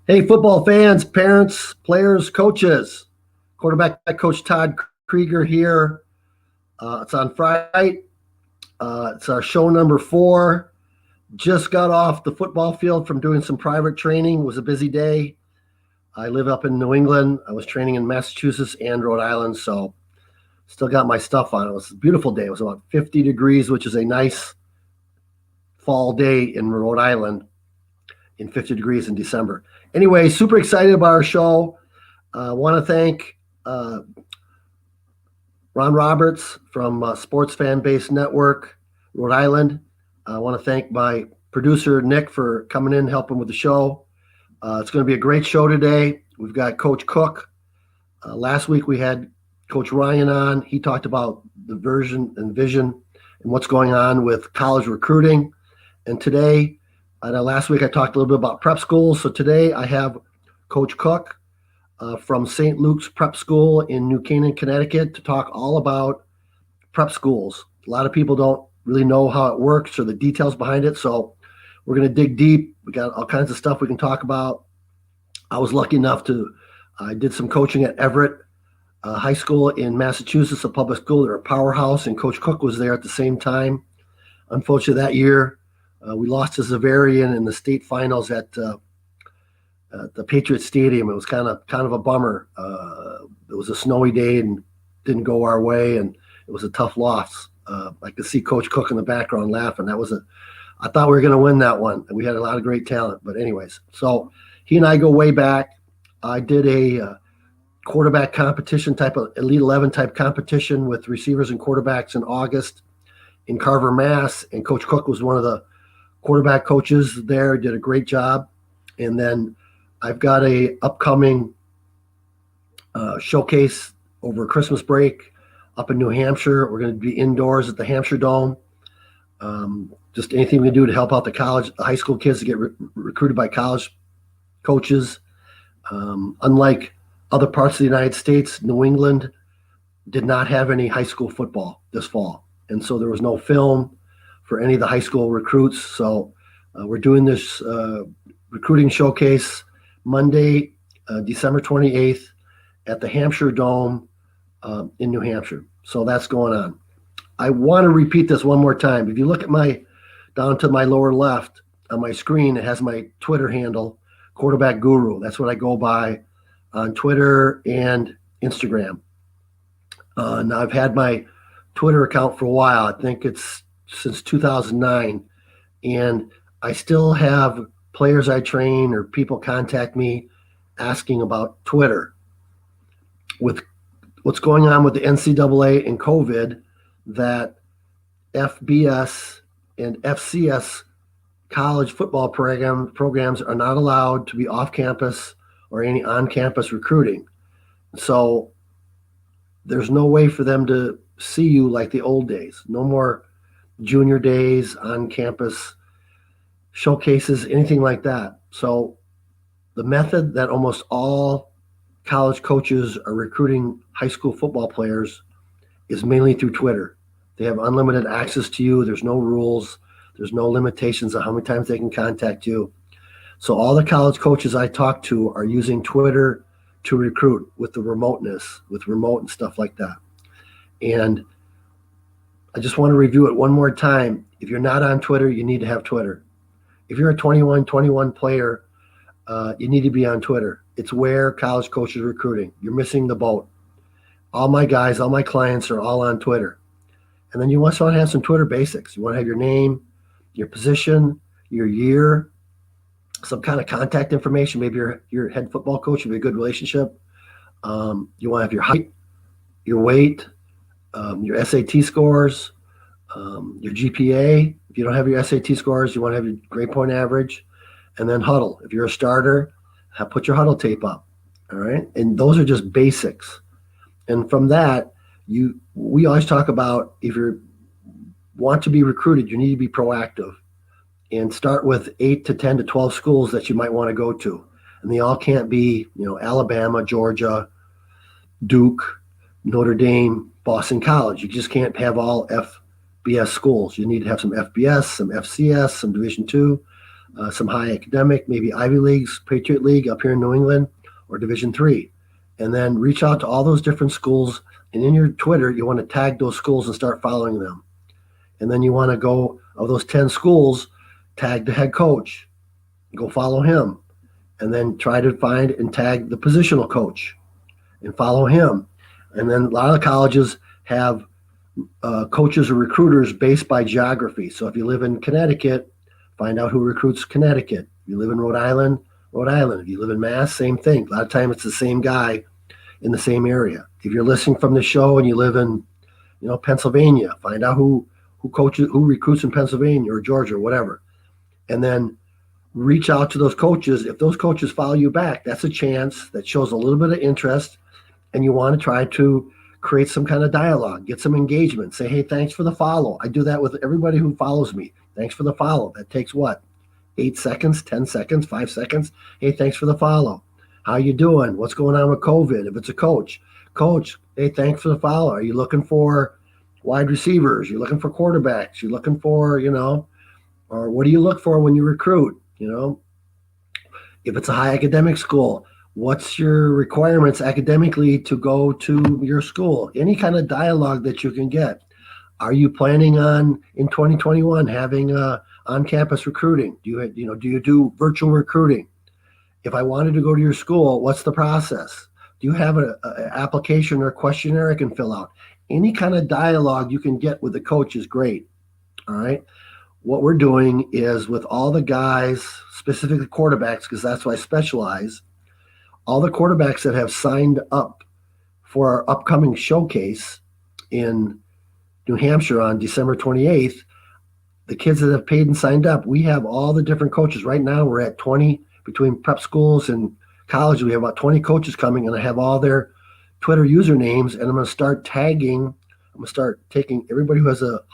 Hey, football fans, parents, players, coaches. Quarterback coach Todd Krieger here. It's on Friday. It's our show number 4. Just got off the football field from doing some private training. It was a busy day. I live up in New England. I was training in Massachusetts and Rhode Island, so still got my stuff on. It was a beautiful day. It was about 50 degrees, which is a nice fall day in Rhode Island in 50 degrees in December. Anyway, super excited about our show. I want to thank Ron Roberts from Sports Fan Base Network, Rhode Island. I want to thank my producer, Nick, for coming in, helping with the show. It's going to be a great show today. We've got Coach Cook. Last week we had Coach Ryan on. He talked about the version and vision and what's going on with college recruiting. And today, last week I talked a little bit about prep schools. So today I have Coach Cook from St. Luke's Prep School in New Canaan, Connecticut, to talk all about prep schools. A lot of people don't really know how it works or the details behind it. So we're going to dig deep. We got all kinds of stuff we can talk about. I was lucky enough I did some coaching at Everett High School in Massachusetts, a public school. They're a powerhouse, and Coach Cook was there at the same time. Unfortunately, that year, we lost to Xaverian in the state finals at the Patriot Stadium. It was kind of a bummer. It was a snowy day and didn't go our way, and it was a tough loss. I could see Coach Cook in the background laughing. I thought we were going to win that one. We had a lot of great talent, but anyways, so he and I go way back. I did a quarterback competition type of Elite 11 type competition with receivers and quarterbacks in August in Carver, Mass. And Coach Cook was one of the quarterback coaches there, did a great job. And then I've got a upcoming showcase over Christmas break up in New Hampshire. We're going to be indoors at the Hampshire Dome. Just anything we can do to help out the high school kids to get recruited by college coaches. Unlike other parts of the United States, New England did not have any high school football this fall. And so there was no film for any of the high school recruits. So we're doing this recruiting showcase Monday, December 28th at the Hampshire Dome in New Hampshire. So that's going on. I want to repeat this one more time. If you look at down to my lower left on my screen, it has my Twitter handle, Quarterback Guru. That's what I go by on Twitter and Instagram. Now I've had my Twitter account for a while. I think it's since 2009. And I still have players I train or people contact me asking about Twitter. With what's going on with the NCAA and COVID, that FBS and FCS college football programs are not allowed to be off campus or any on-campus recruiting. So there's no way for them to see you like the old days. No more junior days, on-campus showcases, anything like that. So the method that almost all college coaches are recruiting high school football players is mainly through Twitter. They have unlimited access to you. There's no rules. There's no limitations on how many times they can contact you. So all the college coaches I talk to are using Twitter to recruit with the remoteness, with remote and stuff like that. And I just want to review it one more time. If you're not on Twitter, you need to have Twitter. If you're a 21 player, you need to be on Twitter. It's where college coaches are recruiting. You're missing the boat. All my guys, all my clients are all on Twitter. And then you also want to have some Twitter basics. You want to have your name, your position, your year, some kind of contact information. Maybe your head football coach, you have a good relationship. You want to have your height, your weight, your SAT scores, your GPA. If you don't have your SAT scores, you want to have your grade point average, and then huddle. If you're a starter, put your huddle tape up. All right. And those are just basics. And from that, we always talk about, if you want to be recruited, you need to be proactive and start with 8 to 10 to 12 schools that you might want to go to. And they all can't be, Alabama, Georgia, Duke, Notre Dame, Boston College. You just can't have all FBS schools. You need to have some FBS, some FCS, some Division II. some high academic, maybe Ivy Leagues, Patriot League up here in New England, or Division three, and then reach out to all those different schools. And in your Twitter, you want to tag those schools and start following them. And then you want to go of those 10 schools, tag the head coach, go follow him, and then try to find and tag the positional coach and follow him. And then a lot of colleges have coaches or recruiters based by geography. So if you live in Connecticut, find out who recruits Connecticut. If you live in Rhode Island, Rhode Island. If you live in Mass, same thing. A lot of times it's the same guy in the same area. If you're listening from the show and you live in, Pennsylvania, find out who coaches, who recruits in Pennsylvania or Georgia or whatever. And then reach out to those coaches. If those coaches follow you back, that's a chance that shows a little bit of interest, and you want to try to create some kind of dialogue, get some engagement. Say, hey, thanks for the follow. I do that with everybody who follows me. Thanks for the follow. That takes what? 8 seconds, 10 seconds, 5 seconds. Hey, thanks for the follow. How you doing? What's going on with COVID? If it's a coach, hey, thanks for the follow. Are you looking for wide receivers? You're looking for quarterbacks? You're looking for, or what do you look for when you recruit? If it's a high academic school, what's your requirements academically to go to your school? Any kind of dialogue that you can get. Are you planning on in 2021 having on-campus recruiting? Do you do virtual recruiting? If I wanted to go to your school, what's the process? Do you have an application or questionnaire I can fill out? Any kind of dialogue you can get with the coach is great. All right. What we're doing is with all the guys, specifically quarterbacks, because that's what I specialize, all the quarterbacks that have signed up for our upcoming showcase in New Hampshire on December 28th, the kids that have paid and signed up, we have all the different coaches. Right now we're at 20 between prep schools and college. We have about 20 coaches coming, and I have all their Twitter usernames, and I'm going to start tagging. I'm going to start taking everybody who has a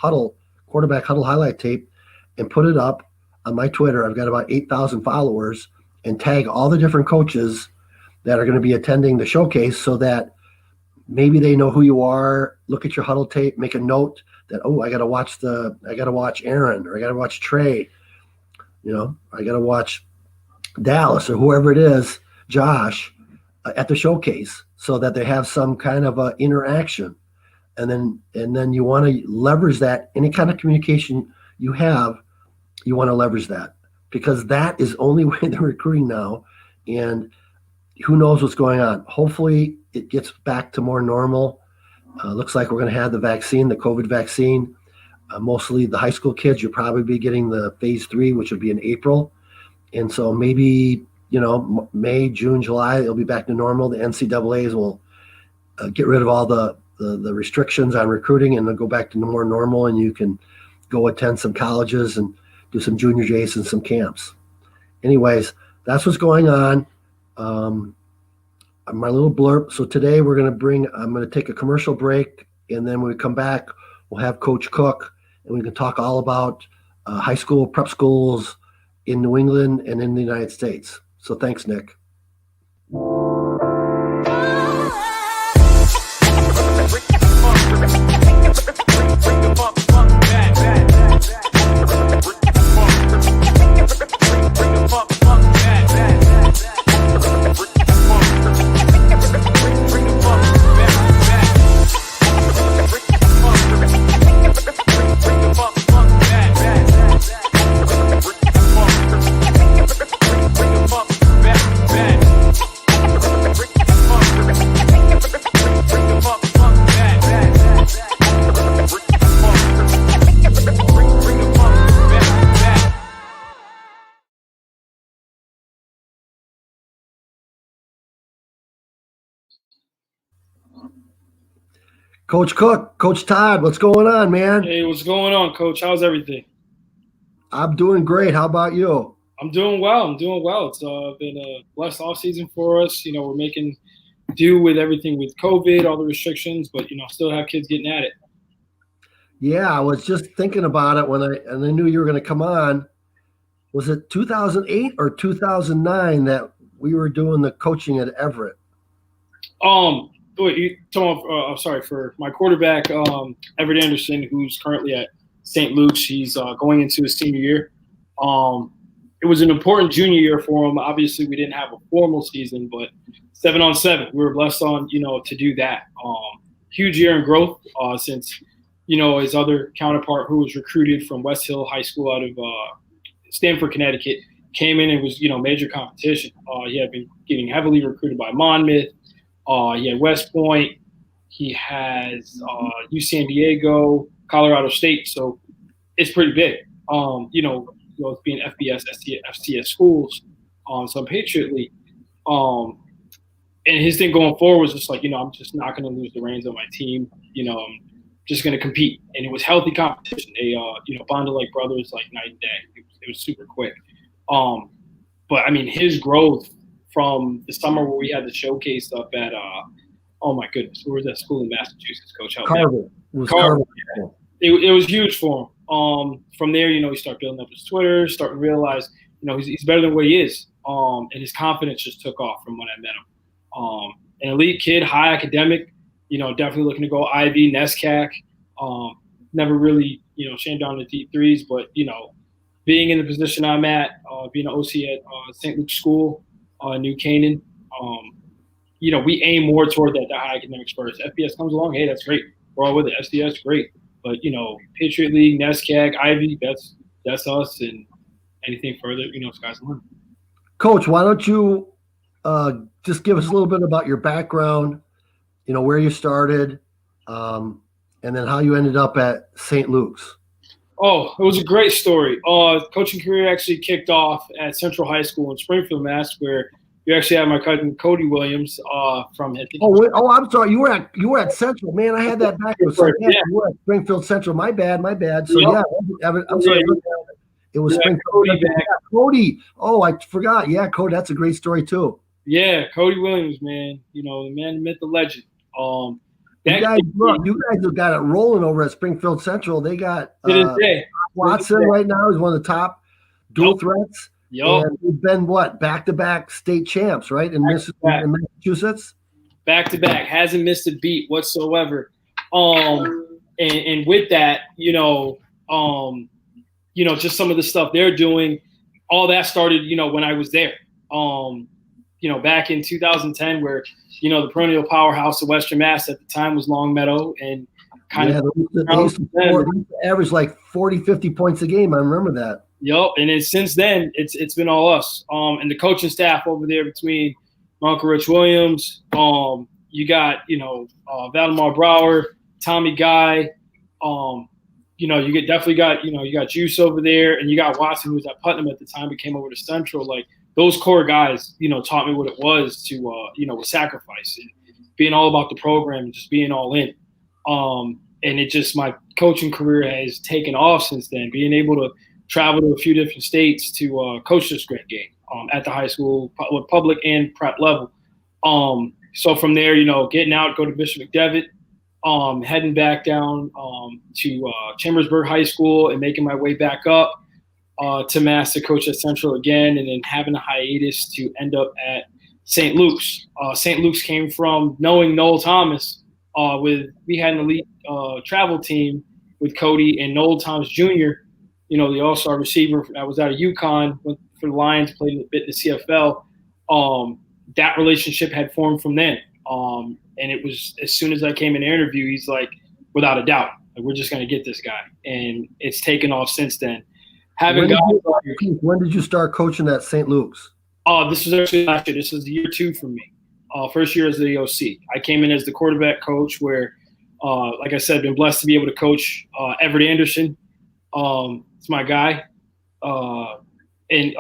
quarterback huddle highlight tape, and put it up on my Twitter. I've got about 8,000 followers, and tag all the different coaches that are going to be attending the showcase so that maybe they know who you are, look at your huddle tape, make a note that, I got to watch Aaron, or I got to watch Trey, I got to watch Dallas or whoever it is, Josh, at the showcase, so that they have some kind of interaction. And then you want to leverage that. Any kind of communication you have, you want to leverage that, because that is only way they're recruiting now. And who knows what's going on. Hopefully it gets back to more normal. Looks like we're going to have the vaccine, the COVID vaccine. Mostly the high school kids, you'll probably be getting the phase 3, which will be in April. And so maybe, May, June, July, it'll be back to normal. The NCAAs will get rid of all the restrictions on recruiting, and they'll go back to more normal, and you can go attend some colleges and do some junior J's and some camps. Anyways, that's what's going on. My little blurb. So today I'm going to take a commercial break, and then when we come back, we'll have Coach Cook, and we can talk all about high school, prep schools in New England and in the United States. So thanks, Nick. Coach Cook, Coach Todd, what's going on, man? Hey, what's going on, Coach? How's everything? I'm doing great. How about you? I'm doing well. It's been a blessed off season for us. We're making do with everything with COVID, all the restrictions, but still have kids getting at it. Yeah, I was just thinking about it when I knew you were going to come on. Was it 2008 or 2009 that we were doing the coaching at Everett? For my quarterback, Everett Anderson, who's currently at St. Luke's. He's going into his senior year. it was an important junior year for him. Obviously, we didn't have a formal season, but 7-on-7, we were blessed on, to do that. Huge year in growth since, his other counterpart who was recruited from West Hill High School out of Stamford, Connecticut, came in and was, major competition. He had been getting heavily recruited by Monmouth. He had West Point. He has UC San Diego, Colorado State. So it's pretty big. Being FBS, FCS schools, some Patriot League. And his thing going forward was just like, I'm just not going to lose the reins on my team. I'm just going to compete. And it was healthy competition. They, bonded like brothers, like night and day. It was super quick. But I mean, his growth from the summer where we had the showcase up at, oh my goodness, where was that school in Massachusetts, Coach? Carver. Carver. It was huge for him. From there, he started building up his Twitter, starting to realize, he's better than what he is. And his confidence just took off from when I met him. An elite kid, high academic, definitely looking to go Ivy, NESCAC. Never really, shamed down the deep threes, but, being in the position I'm at, being an OC at St. Luke's School, New Canaan, we aim more toward that high academics first. FBS comes along, hey, that's great. We're all with it. SDS, great. But, Patriot League, NESCAC, Ivy, that's us. And anything further, sky's the limit. Coach, why don't you just give us a little bit about your background, where you started, and then how you ended up at St. Luke's. Oh, it was a great story. Coaching career actually kicked off at Central High School in Springfield, Mass, where you actually have my cousin Cody Williams from. I'm sorry. You were at Central, man. I had that backwards. So, yeah, you were at Springfield Central. My bad. So yeah, I'm sorry. It was Springfield. Cody, Cody. Oh, I forgot. Yeah, Cody. That's a great story too. Yeah, Cody Williams, man. The man, the myth, the legend. You guys have got it rolling over at Springfield Central. They got Watson right now. He's one of the top dual threats. Yep. And we've been back-to-back state champs, right? In Massachusetts. Back-to-back, hasn't missed a beat whatsoever. And with that, just some of the stuff they're doing, all that started, when I was there. Back in 2010, where the perennial powerhouse of Western Mass at the time was Longmeadow, and they used to average like 40, 50 points a game. I remember that. Yep, and then since then, it's been all us. And the coaching staff over there between Uncle Rich Williams, you got Valdemar Brower, Tommy Guy, you got Juice over there, and you got Watson, who was at Putnam at the time, but came over to Central. Like those core guys, taught me what it was to with sacrifice and being all about the program and just being all in. And it just, my coaching career has taken off since then, being able to travel to a few different states to coach this great game at the high school, public and prep level. So from there, getting out, go to Bishop McDevitt, heading back down to Chambersburg High School and making my way back up to Mass to coach at Central again, and then having a hiatus to end up at St. Luke's. St. Luke's came from knowing Noel Thomas. We had an elite travel team with Cody and Noel Thomas Jr., the all-star receiver that was out of UConn, went for the Lions, played a bit in the CFL. That relationship had formed from then. And it was, as soon as I came in the interview, he's like, without a doubt, we're just going to get this guy. And it's taken off since then. When did you start coaching at St. Luke's? This was actually last year. This is year 2 for me. First year as the OC. I came in as the quarterback coach where, like I said, been blessed to be able to coach Everett Anderson. It's my guy. And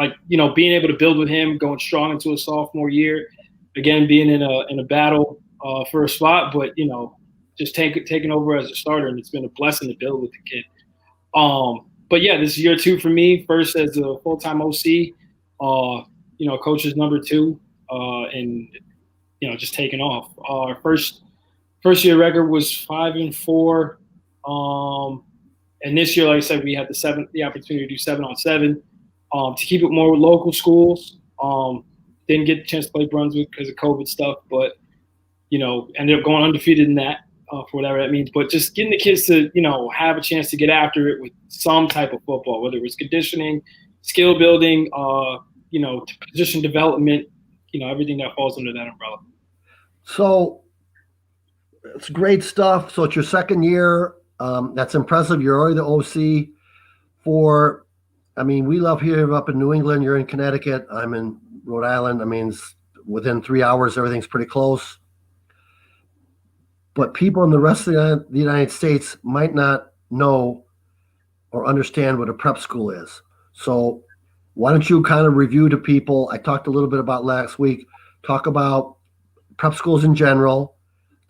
being able to build with him, going strong into a sophomore year, again, being in a battle for a spot, but, just taking over as a starter. And it's been a blessing to build with the kid. But yeah, this is year 2 for me. First as a full-time OC, coach's number 2, and, just taking off. Our first year record was 5-4. And this year, like I said, we had the opportunity to do 7-on-7 to keep it more with local schools. Didn't get a chance to play Brunswick because of COVID stuff, but, ended up going undefeated in that for whatever that means. But just getting the kids to, have a chance to get after it with some type of football, whether it was conditioning, skill building, position development, everything that falls under that umbrella. So it's great stuff. So it's your second year. That's impressive. You're already the OC for, we love here up in New England. You're in Connecticut. I'm in Rhode Island. It's within 3 hours, everything's pretty close. But people in the rest of the United States might not know or understand what a prep school is. So why don't you kind of review to people? I talked a little bit about last week. Talk about prep schools in general.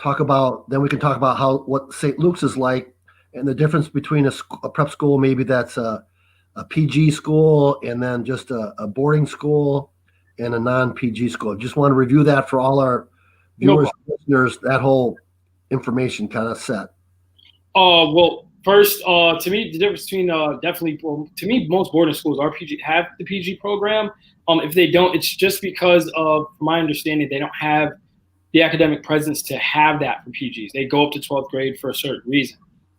Then we can talk about what St. Luke's is like and the difference between a prep school, maybe that's a PG school, and then just a boarding school and a non-PG school. Just want to review that for all our viewers, listeners, that whole information kind of set. Well, first, to me, the difference between to me, most boarding schools are PG, have the PG program. If they don't, it's just because of, from my understanding, they don't have the academic presence to have that for PGs. They go up to 12th grade for a certain reason.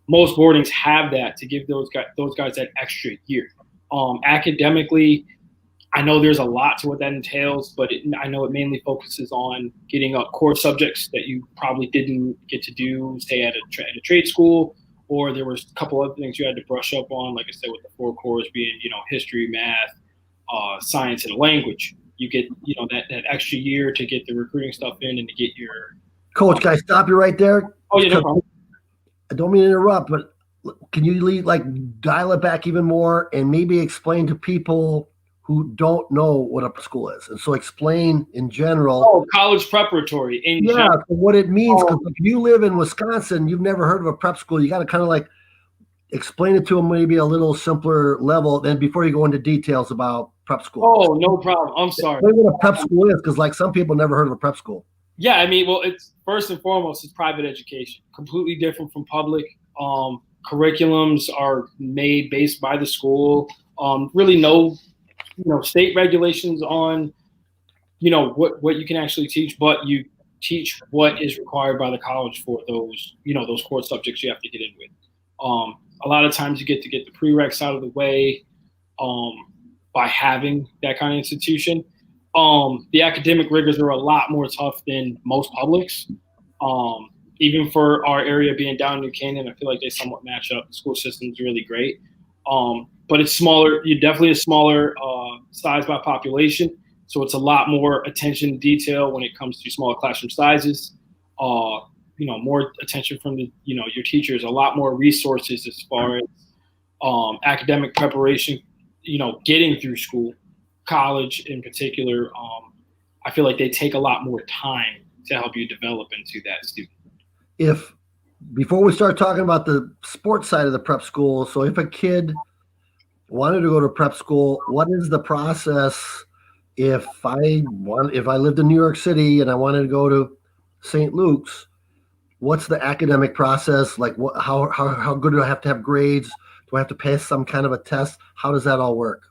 Most boardings have that to give those guys that extra year. Academically, I know there's a lot to what that entails, but I know it mainly focuses on getting up core subjects that you probably didn't get to do, say, at a trade school, or there was a couple other things you had to brush up on, like I said, with the 4 cores being, history, math, science, and language. You get, that extra year to get the recruiting stuff in and to get your Coach, can I stop you right there? Oh, yeah, no problem. I don't mean to interrupt, but can you dial it back even more and maybe explain to people who don't know what a school is? And so explain in general. Oh, college preparatory. So what it means, because if you live in Wisconsin, you've never heard of a prep school, you got to kind of explain it to them maybe a little simpler level then before you go into details about prep school. Oh, no problem. I'm sorry. Explain what a prep school is, because some people never heard of a prep school. Yeah, well, it's first and foremost, it's private education, completely different from public. Curriculums are made based by the school. Really no, state regulations on, what you can actually teach, but you teach what is required by the college for those, those core subjects you have to get in with. A lot of times you get the prereqs out of the way by having that kind of institution. The academic rigors are a lot more tough than most publics. Even for our area being down in New Canaan, I feel like they somewhat match up. The school system's really great. But it's smaller. You're definitely a smaller size by population. So it's a lot more attention to detail when it comes to smaller classroom sizes. More attention from your teachers, a lot more resources as far as academic preparation, getting through school, college in particular. I feel like they take a lot more time to help you develop into that student. Before we start talking about the sports side of the prep school, so if a kid wanted to go to prep school, what is the process if I lived in New York City and I wanted to go to St. Luke's? What's the academic process? How good do I have to have grades? Do I have to pass some kind of a test? How does that all work?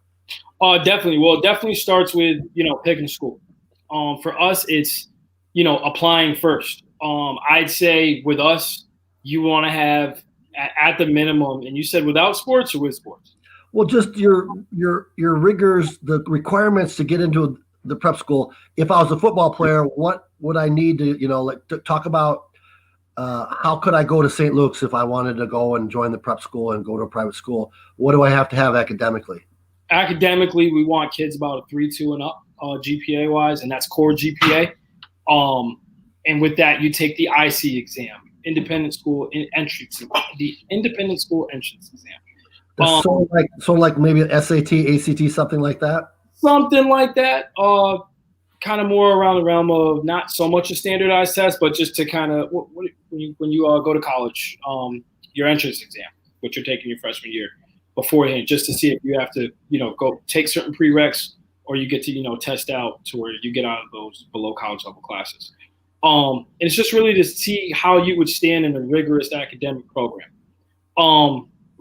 Definitely. Well, it definitely starts with, picking a school. For us, it's, applying first. I'd say with us, you want to have at the minimum, and you said without sports or with sports? Well, just your rigors, the requirements to get into the prep school. If I was a football player, what would I need to, to talk about? How could I go to St. Luke's if I wanted to go and join the prep school and go to a private school? What do I have to have academically? Academically, we want kids about a 3.2 and up GPA wise, and that's core GPA. And with that, you take the IC exam, Independent School Entrance, the Independent School Entrance exam. So like maybe an SAT, ACT, something like that? Something like that. Kind of more around the realm of not so much a standardized test, but just to kind of when you go to college, your entrance exam, which you're taking your freshman year beforehand, just to see if you have to, go take certain prereqs or you get to, test out to where you get out of those below college level classes. And it's just really to see how you would stand in a rigorous academic program.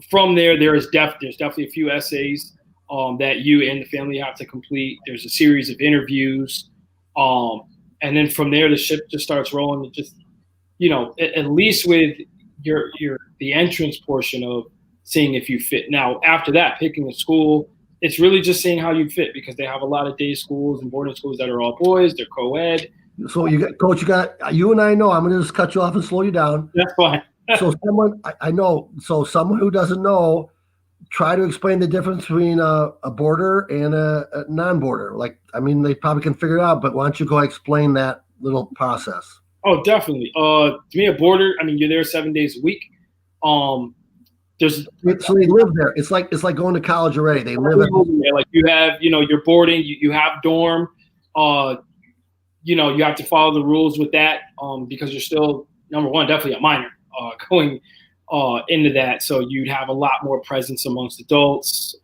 From there, there's definitely a few essays that you and the family have to complete. There's a series of interviews. And then from there, the ship just starts rolling. It just, at least with the entrance portion of seeing if you fit. Now, after that, picking a school, it's really just seeing how you fit because they have a lot of day schools and boarding schools that are all boys. They're co-ed. So Coach, you and I know, I'm going to just cut you off and slow you down. That's fine. So I know, so someone who doesn't know, try to explain the difference between a boarder and a non-boarder. Like, I mean, they probably can figure it out, but why don't you go explain that little process? Oh, definitely. To me, a boarder, I mean, you're there 7 days a week. So they live there. It's like going to college already. They live there. Like you have, you're boarding, you have dorm, you have to follow the rules with that because you're still, number one, definitely a minor going into that. So you'd have a lot more presence amongst adults.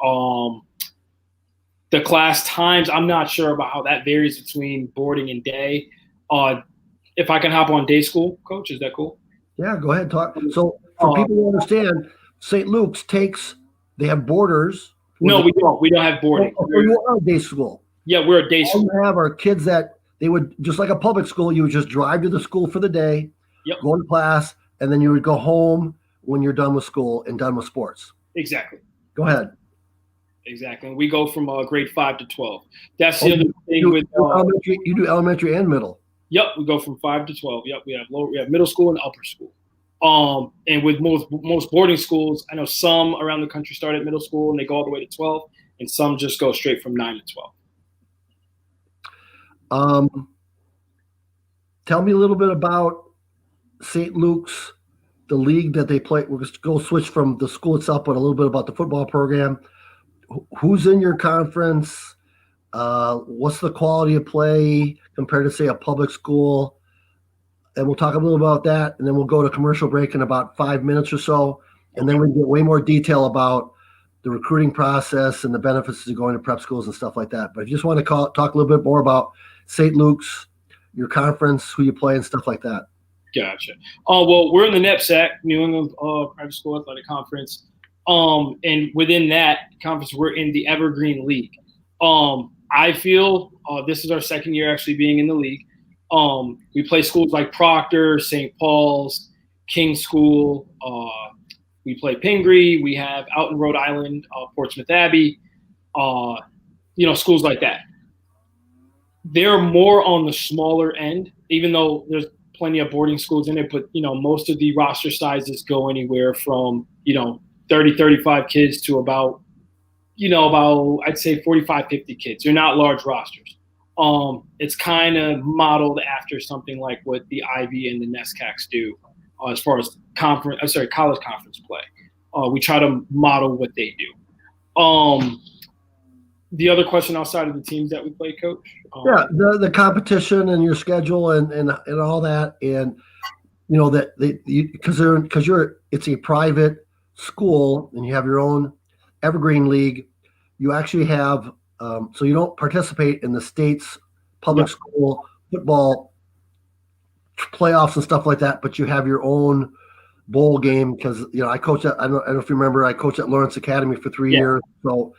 The class times, I'm not sure about how that varies between boarding and day. If I can hop on day school, Coach, is that cool? Yeah, go ahead, talk. So for people who understand, St. Luke's they have boarders. No, we don't. We don't have boarding. You are a day school. Yeah, we're a day school. All we have are kids that they would, just like a public school, you would just drive to the school for the day, go to class, and then you would go home when you're done with school and done with sports. Exactly. Go ahead. Exactly. And we go from grade 5 to 12. That's the other thing with you do elementary and middle. Yep, we go from 5 to 12. Yep, we have middle school and upper school. And with most boarding schools, I know some around the country start at middle school and they go all the way to 12, and some just go straight from 9 to 12. Tell me a little bit about St. Luke's, the league that they play. We're just go switch from the school itself, but a little bit about the football program. Who's in your conference? What's the quality of play compared to, say, a public school? And we'll talk a little about that, and then we'll go to commercial break in about 5 minutes or so, and then we get way more detail about the recruiting process and the benefits of going to prep schools and stuff like that. But if you just want to talk a little bit more about St. Luke's, your conference, who you play, and stuff like that. Gotcha. Well, we're in the NEPSAC, New England Private School Athletic Conference. And within that conference, we're in the Evergreen League. I feel this is our second year actually being in the league. We play schools like Proctor, St. Paul's, King School. We play Pingree. We have out in Rhode Island, Portsmouth Abbey. Schools like that. They're more on the smaller end, even though there's plenty of boarding schools in it. But most of the roster sizes go anywhere from 30, 35 kids to about I'd say 45, 50 kids. They're not large rosters. It's kind of modeled after something like what the Ivy and the NESCACs do as far as college conference play. We try to model what they do. The other question outside of the teams that we play, Coach? The competition and your schedule and all that, and that because it's a private school and you have your own Evergreen League. You actually have so you don't participate in the state's public school football playoffs and stuff like that, but you have your own bowl game because I coach at I don't know if you remember, I coached at Lawrence Academy for 3 years. So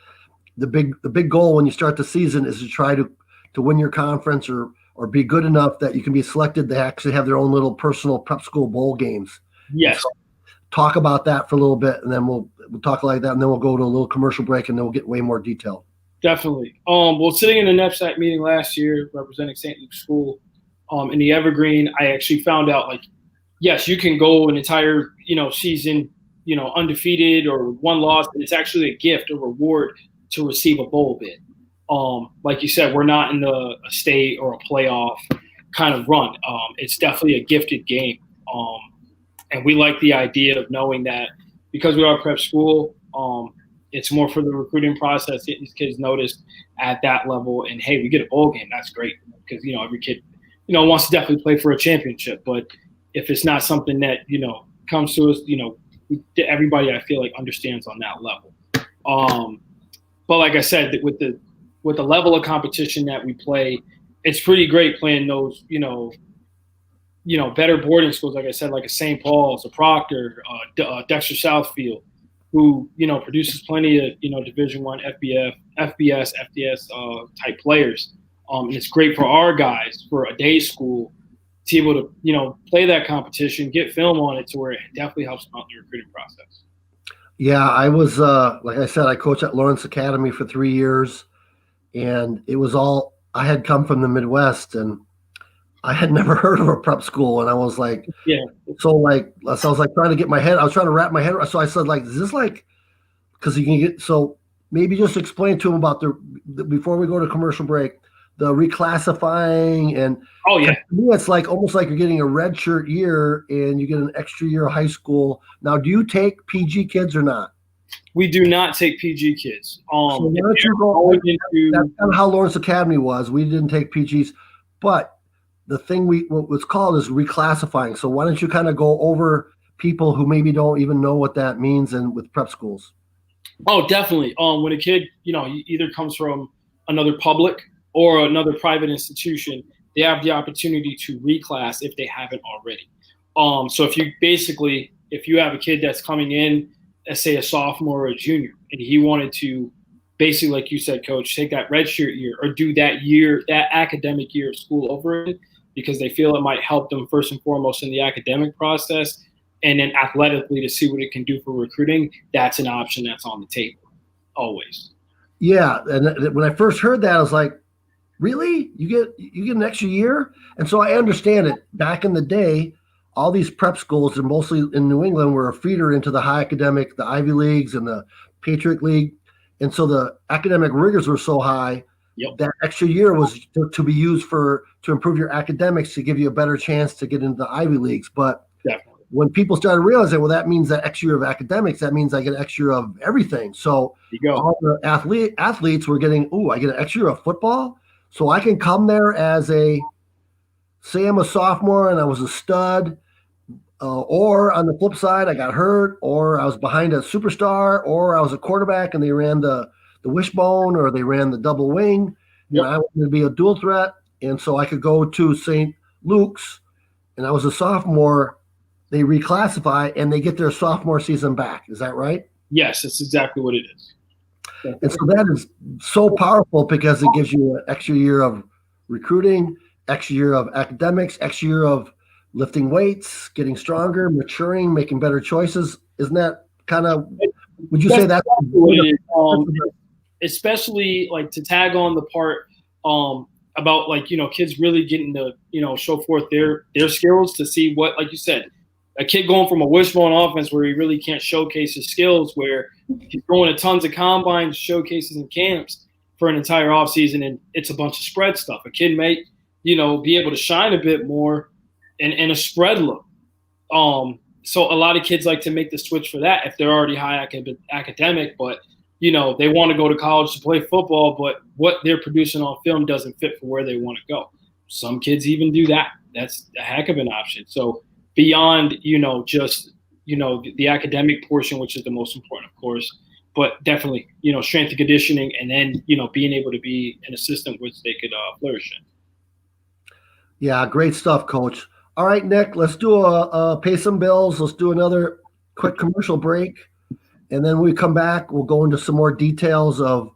the big goal when you start the season is to try to win your conference or be good enough that you can be selected to actually have their own little personal prep school bowl games. Yes. So talk about that for a little bit, and then we'll talk like that, and then we'll go to a little commercial break, and then we'll get way more detailed. Definitely. Well, sitting in the NEPSAC meeting last year, representing St. Luke's School, in the Evergreen, I actually found out yes, you can go an entire season undefeated or one loss, and it's actually a gift, a reward to receive a bowl bid. Like you said, we're not in a state or a playoff kind of run. It's definitely a gifted game. And we like the idea of knowing that because we are a prep school, it's more for the recruiting process, getting these kids noticed at that level. And, hey, we get a bowl game. That's great because, every kid, wants to definitely play for a championship. But if it's not something that, comes to us, everybody, I feel like, understands on that level. But like I said, with the level of competition that we play, it's pretty great playing those, better boarding schools, like I said, like a St. Paul's, a Proctor, Dexter Southfield, who, produces plenty of Division I, FBS, FDS type players. And it's great for our guys, for a day school, to be able to, play that competition, get film on it to where it definitely helps them out in the recruiting process. Yeah, I was like I said, I coached at Lawrence Academy for 3 years, and it was all I had come from the Midwest, and I had never heard of a prep school, and I was like, Yeah. so I was like trying to get my head. I was trying to wrap my head around. So I said, like, is this like because you can get so maybe just explain to them about the before we go to commercial break, the reclassifying and Oh yeah. to me it's like almost like you're getting a red shirt year and you get an extra year of high school. Now, do you take PG kids or not? We do not take PG kids. So why If don't they're you go? going That's into kind of how Lawrence Academy was. We didn't take PGs, but the thing we what was called is reclassifying. So why don't you kind of go over people who maybe don't even know what that means and with prep schools? Oh, definitely. When a kid, either comes from another public or another private institution, they have the opportunity to reclass if they haven't already. So if you have a kid that's coming in, let's say a sophomore or a junior, and he wanted to basically, like you said, coach, take that redshirt year or do that year, that academic year of school over again, because they feel it might help them first and foremost in the academic process and then athletically to see what it can do for recruiting, that's an option that's on the table always. Yeah, and when I first heard that, I was like, "Really? You get an extra year?" And so I understand it. Back in the day, all these prep schools, and mostly in New England, were a feeder into the high academic, the Ivy Leagues, and the Patriot League, and so the academic rigors were so high Yep. that extra year was to be used to improve your academics to give you a better chance to get into the Ivy Leagues. But Definitely. when people started realizing, well, that means that extra year of academics, that means I get an extra year of everything. So You go. all the athletes were getting, oh, I get an extra year of football. So I can come there as say I'm a sophomore and I was a stud, or on the flip side, I got hurt, or I was behind a superstar, or I was a quarterback and they ran the wishbone or they ran the double wing. Yep. And I wanted to be a dual threat. And so I could go to St. Luke's and I was a sophomore. They reclassify and they get their sophomore season back. Is that right? Yes, that's exactly what it is. And so that is so powerful because it gives you an extra year of recruiting, extra year of academics, extra year of lifting weights, getting stronger, maturing, making better choices. Isn't that kind of, would you say that's what it is? Especially like to tag on the part about like, kids really getting to, show forth their skills to see what, like you said, a kid going from a wishbone offense where he really can't showcase his skills, where he's going to tons of combines, showcases, and camps for an entire offseason, and it's a bunch of spread stuff. A kid may, be able to shine a bit more in a spread look. So a lot of kids like to make the switch for that if they're already high academic, but they want to go to college to play football, but what they're producing on film doesn't fit for where they want to go. Some kids even do that. That's a heck of an option. So beyond, just, the academic portion, which is the most important, of course, but definitely, strength and conditioning, and then, being able to be an assistant, which they could flourish in. Yeah, great stuff, Coach. All right, Nick, let's do a pay some bills. Let's do another quick commercial break. And then when we come back, we'll go into some more details of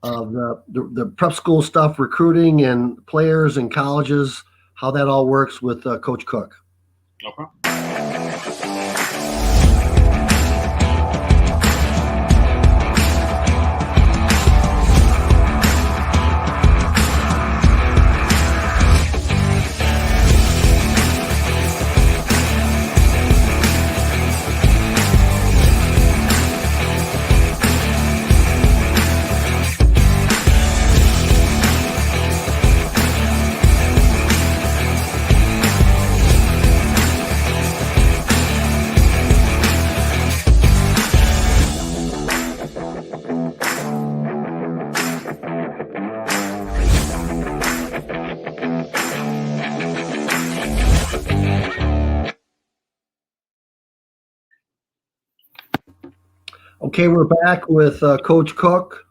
the prep school stuff, recruiting and players and colleges, how that all works with Coach Cook. Okay. Okay, we're back with Coach Cook.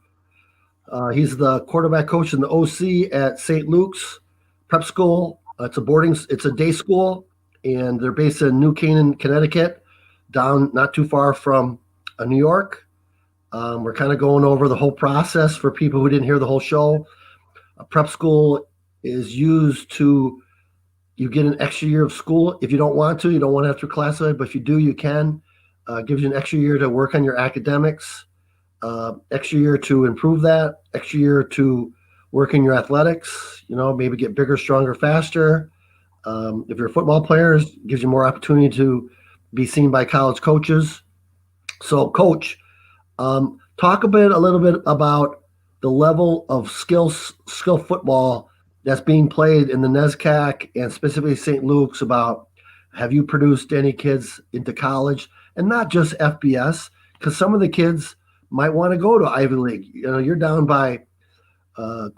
He's the quarterback coach in the OC at St. Luke's Prep School. It's a day school, and they're based in New Canaan, Connecticut, down not too far from New York. We're kind of going over the whole process for people who didn't hear the whole show. A prep school is used to, you get an extra year of school. If you don't want to have to classify, but if you do, you can. gives you an extra year to work on your academics, extra year to improve that, extra year to work in your athletics, maybe get bigger, stronger, faster. If you're a football player, it gives you more opportunity to be seen by college coaches. So, Coach, talk a little bit about the level of skill football that's being played in the NESCAC and specifically St. Luke's. About, have you produced any kids into college, and not just FBS? Because some of the kids might want to go to Ivy League. You're down by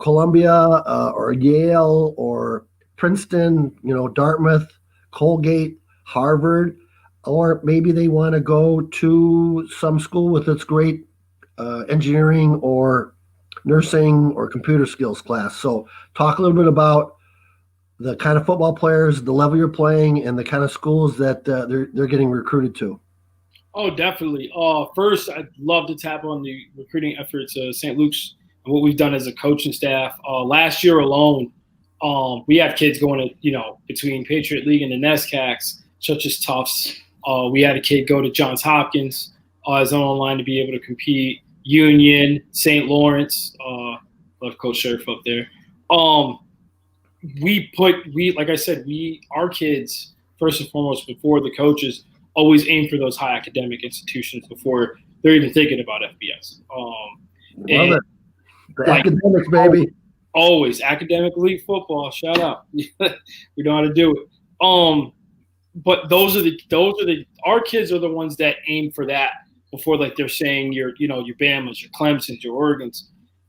Columbia or Yale or Princeton, Dartmouth, Colgate, Harvard, or maybe they want to go to some school with its great engineering or nursing or computer skills class. So talk a little bit about the kind of football players, the level you're playing, and the kind of schools that they're getting recruited to. Oh, definitely. First, I'd love to tap on the recruiting efforts of St. Luke's and what we've done as a coaching staff. Last year alone, we have kids going to, between Patriot League and the NESCACs, such as Tufts. We had a kid go to Johns Hopkins as an online to be able to compete. Union, St. Lawrence, love Coach Sheriff up there. Like I said, our kids, first and foremost, before the coaches, always aim for those high academic institutions before they're even thinking about FBS. Love it. The academics, baby. Always academic elite football. Shout out. We know how to do it. But our kids are the ones that aim for that before, like, they're saying your Bamas, your Clemsons, your Oregons,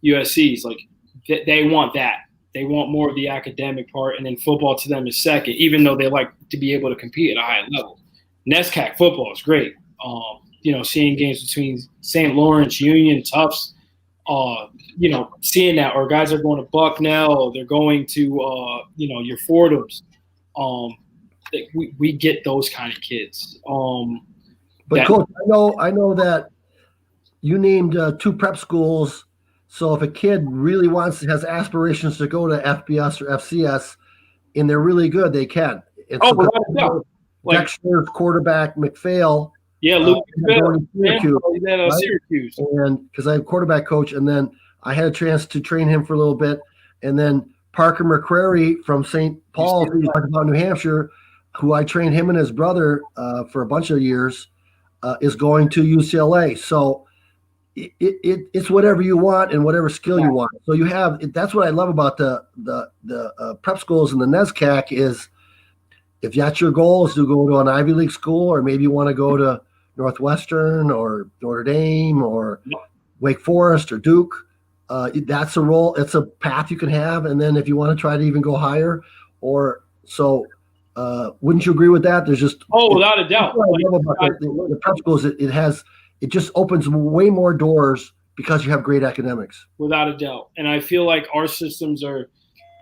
USCs. Like, they want that. They want more of the academic part, and then football to them is second, even though they like to be able to compete at a high level. NESCAC football is great. Seeing games between St. Lawrence, Union, Tufts, seeing that, or guys are going to Bucknell, they're going to, your Fordhams. We get those kind of kids. But Coach, I know that you named 2 prep schools. So if a kid really has aspirations to go to FBS or FCS, and they're really good, they can. Dexter's quarterback McPhail. Yeah, Luke McPhail. Syracuse. And because I'm quarterback coach, and then I had a chance to train him for a little bit, and then Parker McCrary from St. Paul, who talked about New Hampshire, who I trained him and his brother for a bunch of years, is going to UCLA. So it's whatever you want and whatever skill you want. So you have, that's what I love about the prep schools and the NESCAC is, if that's your goal is to go to an Ivy League school, or maybe you want to go to Northwestern or Notre Dame or Wake Forest or Duke, that's a role. It's a path you can have. And then if you want to try to even go higher, wouldn't you agree with that? There's just without a doubt. What I love about the prep schools, it just opens way more doors because you have great academics. Without a doubt. And I feel like our systems are,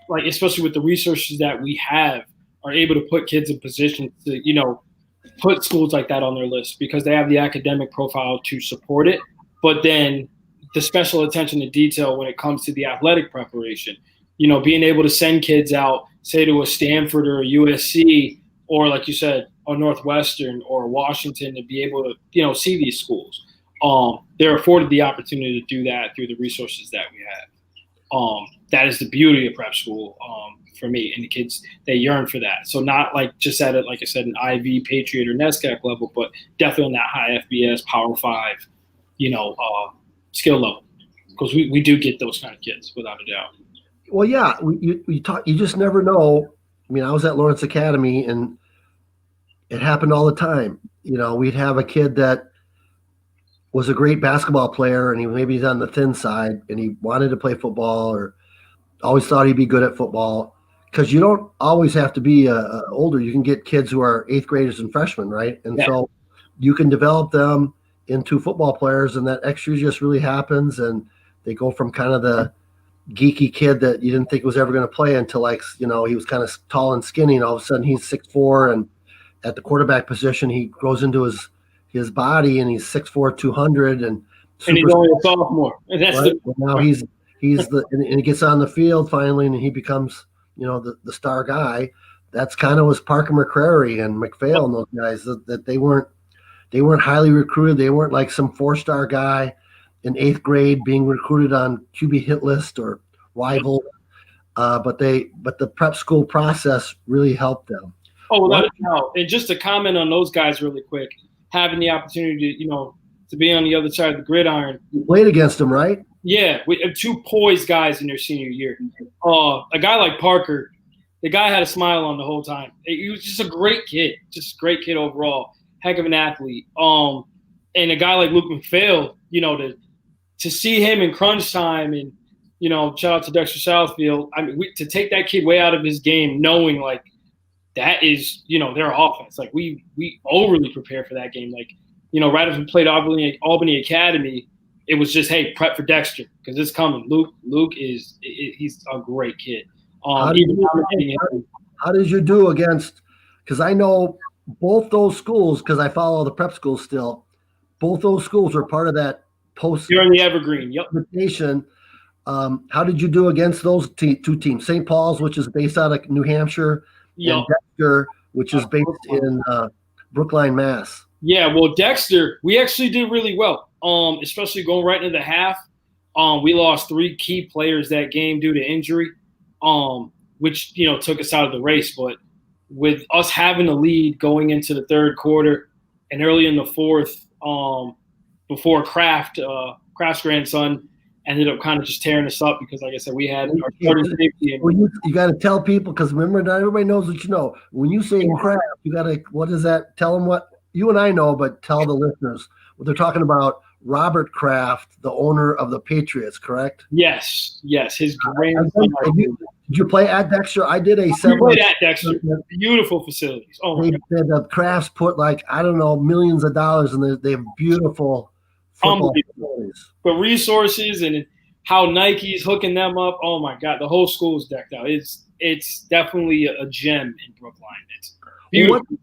like, especially with the resources that we have, are able to put kids in position to, put schools like that on their list because they have the academic profile to support it. But then the special attention to detail when it comes to the athletic preparation, being able to send kids out, say, to a Stanford or a USC, or like you said, a Northwestern or a Washington, to be able to, see these schools. They're afforded the opportunity to do that through the resources that we have. That is the beauty of prep school for me, and the kids, they yearn for that. So not like just at it, like I said, an IV, Patriot, or NESCAC level, but definitely on that high FBS, Power 5, skill level, because we do get those kind of kids without a doubt. Well, yeah, you just never know. I mean, I was at Lawrence Academy, and it happened all the time. We'd have a kid that was a great basketball player, and maybe he's on the thin side, and he wanted to play football, or always thought he'd be good at football. Because you don't always have to be older. You can get kids who are 8th graders and freshmen, right? And so you can develop them into football players, and that extra just really happens, and they go from kind of the geeky kid that you didn't think was ever going to play until, he was kind of tall and skinny, and all of a sudden he's 6'4", and at the quarterback position he grows into his body, and he's 6'4", 200, and he's only a sophomore. And that's right? Now he's and he gets on the field finally, and he becomes the star guy. That's kind of was Parker McCrary and McPhail and those guys that they weren't. They weren't highly recruited. They weren't like some 4-star guy in 8th grade being recruited on QB hit list or rival. But the prep school process really helped them. Oh, without a doubt. And just to comment on those guys really quick, having the opportunity to be on the other side of the gridiron. You played against them, right? Yeah, we have 2 poised guys in their senior year. A guy like Parker, the guy had a smile on the whole time. He was just a great kid, overall. Heck of an athlete. And a guy like Luke McPhail, to see him in crunch time and, shout out to Dexter Southfield. I mean, to take that kid way out of his game, knowing like that is, their offense. Like we overly prepare for that game. Like, right after we played Albany Academy, it was just, hey, prep for Dexter because it's coming. Luke he's a great kid. How did you do against? Because I know both those schools, because I follow the prep schools still. Both those schools are part of that post. You're in the Evergreen. Yep. Invitation. How did you do against those 2 teams? St. Paul's, which is based out of New Hampshire, and Dexter, which is based in Brookline, Mass. Yeah, well, Dexter, we actually did really well, especially going right into the half. We lost 3 key players that game due to injury, which, took us out of the race. But with us having a lead going into the 3rd quarter and early in the 4th, before Kraft's grandson ended up kind of just tearing us up because, like I said, we had our starting safety. You got to tell people, because remember, not everybody knows what you know. When you say Kraft, you got to, what is that? Tell them what you and I know, but tell the listeners what they're talking about. Robert Kraft, the owner of the Patriots, correct? Yes, his grandson. Did you play at Dexter? I did a seminar. We played at Dexter. Beautiful facilities. Oh my God. The Crafts put millions of dollars in they have beautiful football facilities. But resources and how Nike's hooking them up. Oh my God, the whole school is decked out. It's definitely a gem in Brookline. It's beautiful.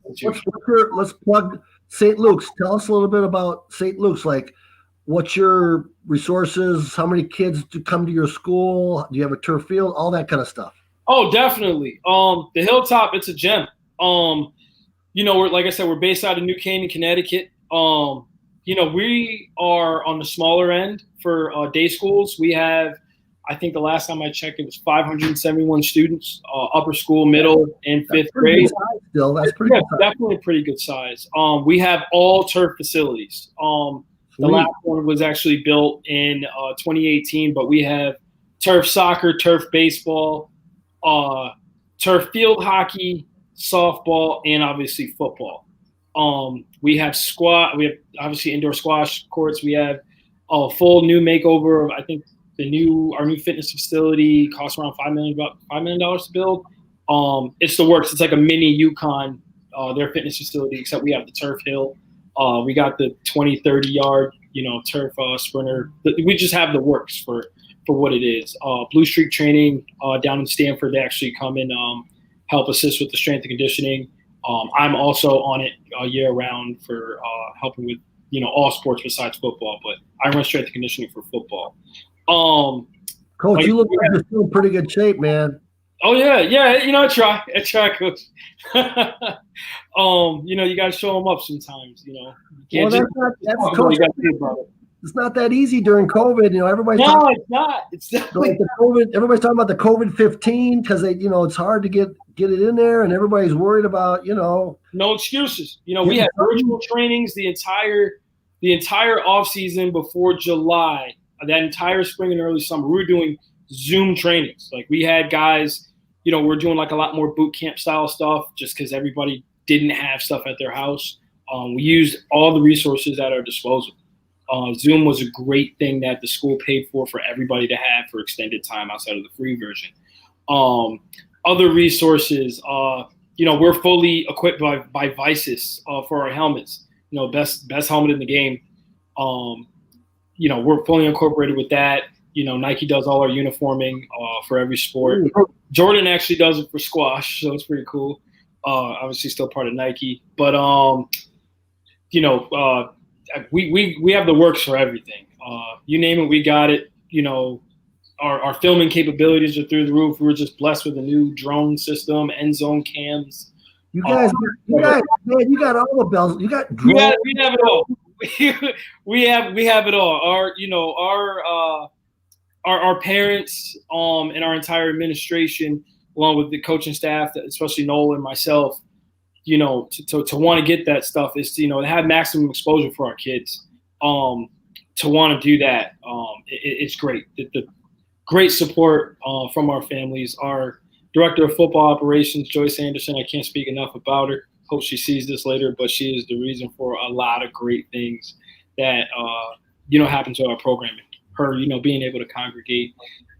Let's plug St. Luke's. Tell us a little bit about St. Luke's. Like, what's your resources? How many kids do come to your school? Do you have a turf field? All that kind of stuff. Oh, definitely. The Hilltop, it's a gem. Like I said, we're based out of New Canaan, Connecticut. We are on the smaller end for day schools. We have, I think the last time I checked, it was 571 students, upper school, middle, and 5th grade. Still, that's pretty good size. Definitely a pretty good size. We have all turf facilities. The last one was actually built in 2018, but we have turf soccer, turf baseball, turf field hockey, softball, and obviously football. We have obviously indoor squash courts. We have a full new makeover of, I think our new fitness facility costs around $5 million to build. It's the works. It's like a mini UConn, their fitness facility, except we have the turf hill. We got the 20, 30 yard, turf sprinter. We just have the works for what it is. Blue Streak Training down in Stanford, they actually come and help assist with the strength and conditioning. I'm also on it year round for helping with, all sports besides football, but I run strength and conditioning for football. Coach, you look like you're still in pretty good shape, man. Oh yeah. I try, Coach. You got to show them up sometimes. It's not that easy during COVID. Everybody's it's not. It's definitely like the COVID. Everybody's talking about the COVID-15 because it's hard to get it in there, and everybody's worried about No excuses. We had virtual trainings the entire off season before July. That entire spring and early summer, we were doing Zoom trainings. Like we had guys, we're doing like a lot more boot camp style stuff just because everybody didn't have stuff at their house. We used all the resources at our disposal. Zoom was a great thing that the school paid for everybody to have for extended time outside of the free version. Other resources, we're fully equipped by Vices for our helmets. Best helmet in the game. We're fully incorporated with that. Nike does all our uniforming for every sport. Jordan actually does it for squash, so it's pretty cool. Obviously still part of Nike, but we have the works for everything. You name it, we got it. Our filming capabilities are through the roof. We were just blessed with a new drone system, end zone cams. Man, you got all the bells. You got We drones. have it all. we have it all. Our parents and our entire administration, along with the coaching staff, especially Nola and myself, to want to get that stuff is to have maximum exposure for our kids. To want to do that, it's great. The great support from our families. Our director of football operations, Joyce Anderson, I can't speak enough about her. Hope she sees this later, but she is the reason for a lot of great things that happen to our programming. Her, being able to congregate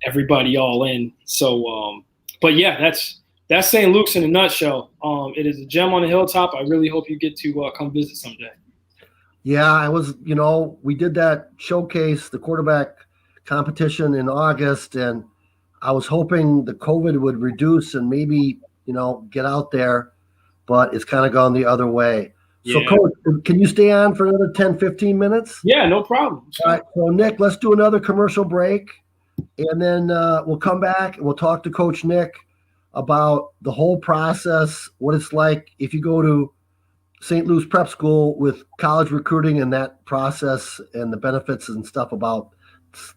everybody all in. So, but yeah, that's St. Luke's in a nutshell. It is a gem on the hilltop. I really hope you get to come visit someday. Yeah, I was, we did that showcase, the quarterback competition in August, and I was hoping the COVID would reduce and maybe, get out there, but it's kind of gone the other way. So, Yeah. Coach, can you stay on for another 10, 15 minutes? Yeah, no problem. All right. So, Nick, let's do another commercial break, and then we'll come back and we'll talk to Coach Nick about the whole process, what it's like if you go to St. Louis Prep School with college recruiting and that process and the benefits and stuff about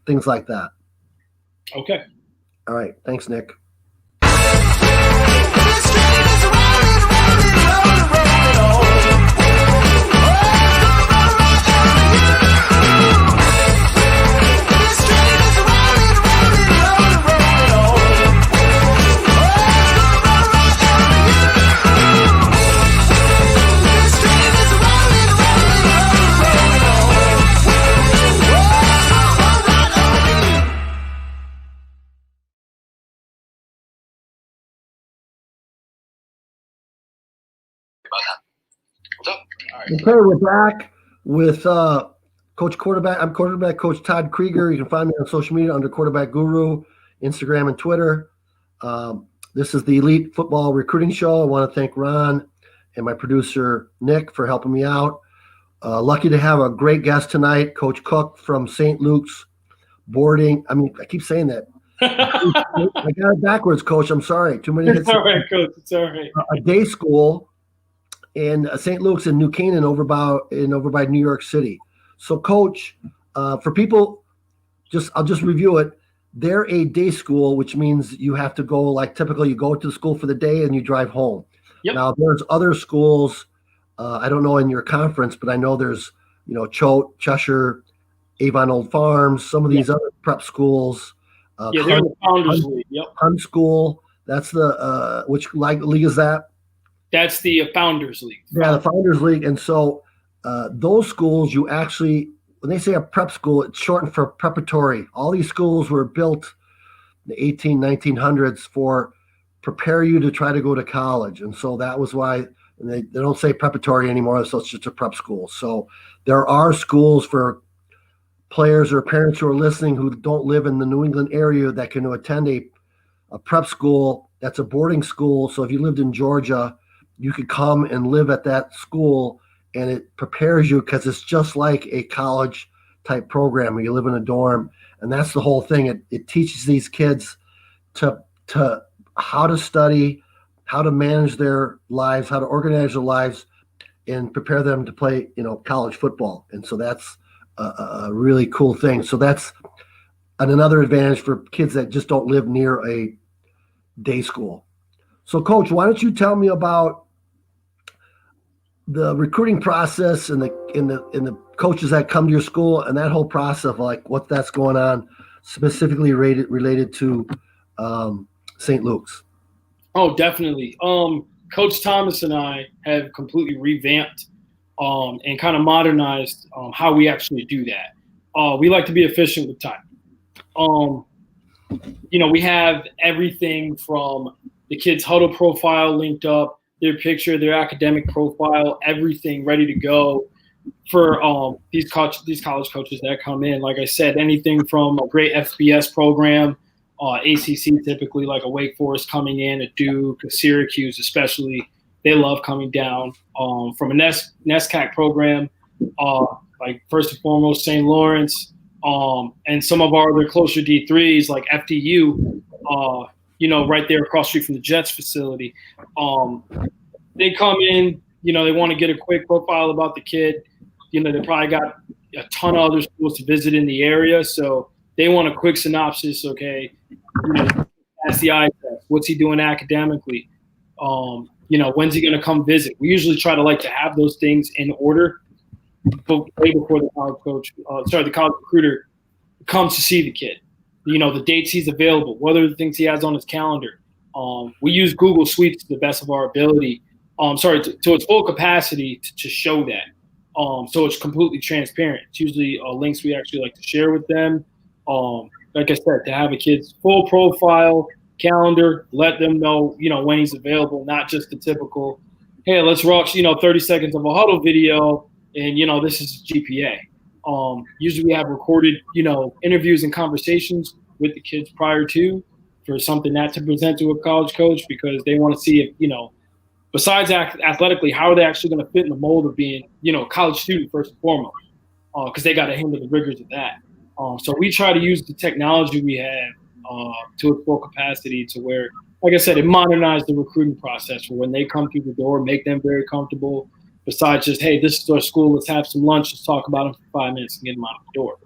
things like that. Okay. All right. Thanks, Nick. Okay, we're back with Coach Quarterback. I'm quarterback coach Todd Krieger. You can find me on social media under Quarterback Guru, Instagram and Twitter. This is the Elite Football Recruiting Show. I want to thank Ron and my producer Nick for helping me out. Lucky to have a great guest tonight, Coach Cook from St. Luke's boarding. I mean, I keep saying that. I got it backwards, Coach. I'm sorry. Too many hits. It's all right, Coach. It's all right. A day school in St. Luke's in New Canaan over by New York City. So, Coach, for people, I'll just review it. They're a day school, which means you have to go, like typically you go to the school for the day and you drive home. Yep. Now, there's other schools, I don't know in your conference, but I know there's, Choate, Cheshire, Avon Old Farms, some of these other prep schools. They're in the Founders League. Yep. Hunt School. That's the, which league is that? That's the Founders League. Yeah, the Founders League. And so those schools, you actually, when they say a prep school, it's shortened for preparatory. All these schools were built in the 1900s for prepare you to try to go to college. And so that was why they don't say preparatory anymore. So it's just a prep school. So there are schools for players or parents who are listening who don't live in the New England area that can attend a prep school. That's a boarding school. So if you lived in Georgia, you could come and live at that school, and it prepares you because it's just like a college type program where you live in a dorm. And that's the whole thing. It teaches these kids to how to study, how to manage their lives, how to organize their lives, and prepare them to play, college football. And so that's a really cool thing. So that's another advantage for kids that just don't live near a day school. So, Coach, why don't you tell me about the recruiting process and the coaches that come to your school and that whole process of like what that's going on specifically related to St. Luke's? Oh, definitely. Coach Thomas and I have completely revamped and kind of modernized how we actually do that. We like to be efficient with time. We have everything from the kids' huddle profile linked up, their picture, their academic profile, everything ready to go for these college coaches that come in. Like I said, anything from a great FBS program, ACC typically, like a Wake Forest coming in, a Duke, a Syracuse especially, they love coming down. From a NESCAC program, like first and foremost St. Lawrence, and some of our other closer D3s like FDU, right there across the street from the Jets facility. they come in, they want to get a quick profile about the kid. They probably got a ton of other schools to visit in the area, so they want a quick synopsis. Okay, pass the eye test. What's he doing academically? When's he going to come visit? We usually try to have those things in order way before the the college recruiter comes to see the kid. The dates he's available, what are the things he has on his calendar. We use Google Suites to the best of our ability. To its full capacity to show that. So it's completely transparent. It's usually links we actually like to share with them. Like I said, to have a kid's full profile, calendar, let them know, when he's available, not just the typical, hey, let's rush, 30 seconds of a huddle video and, this is GPA. Usually we have recorded, interviews and conversations with the kids prior to for something not to present to a college coach because they want to see if, besides athletically, how are they actually going to fit in the mold of being, a college student first and foremost, because they got to handle the rigors of that. So we try to use the technology we have to its full capacity to where, like I said, it modernized the recruiting process for when they come through the door, make them very comfortable. Besides just, hey, this is our school, let's have some lunch, let's talk about them for 5 minutes and get them out the door.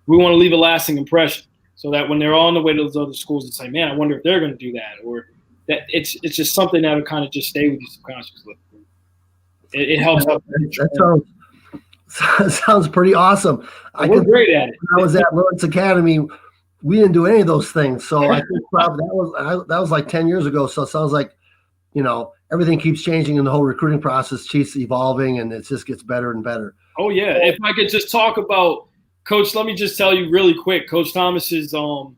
We want to leave a lasting impression so that when they're on the way to those other schools, it's like, man, I wonder if they're going to do that, or that it's just something that will kind of just stay with you subconsciously. It helps. That sounds pretty awesome. We're great at it. When I was at Lawrence Academy, we didn't do any of those things. So I think probably that was like 10 years ago. So it sounds like, everything keeps changing in the whole recruiting process, keeps evolving, and it just gets better and better. Oh, yeah. If I could just talk about Coach, let me just tell you really quick, Coach Thomas is the